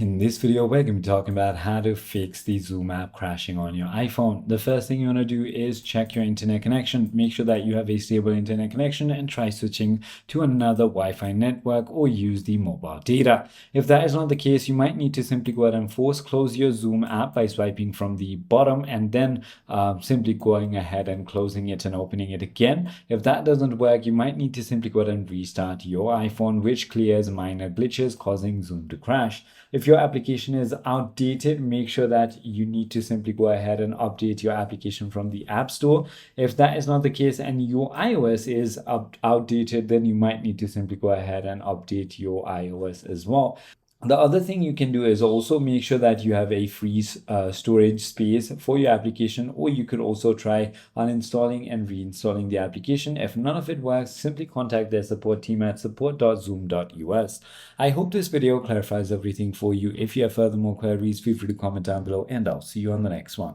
In this video, we're going to be talking about how to fix the Zoom app crashing on your iPhone. The first thing you want to do is check your internet connection. Make sure that you have a stable internet connection and try switching to another Wi-Fi network or use the mobile data. If that is not the case, you might need to simply go ahead and force close your Zoom app by swiping from the bottom and then simply going ahead and closing it and opening it again. If that doesn't work, you might need to simply go ahead and restart your iPhone, which clears minor glitches causing Zoom to crash. If your application is outdated, make sure that you need to simply go ahead and update your application from the App Store. If that is not the case and your iOS is outdated, then you might need to simply go ahead and update your iOS as well. The other thing you can do is also make sure that you have a free storage space for your application, or you could also try uninstalling and reinstalling the application. If none of it works, simply contact their support team at support.zoom.us. I hope this video clarifies everything for you. If you have further more queries, feel free to comment down below and I'll see you on the next one.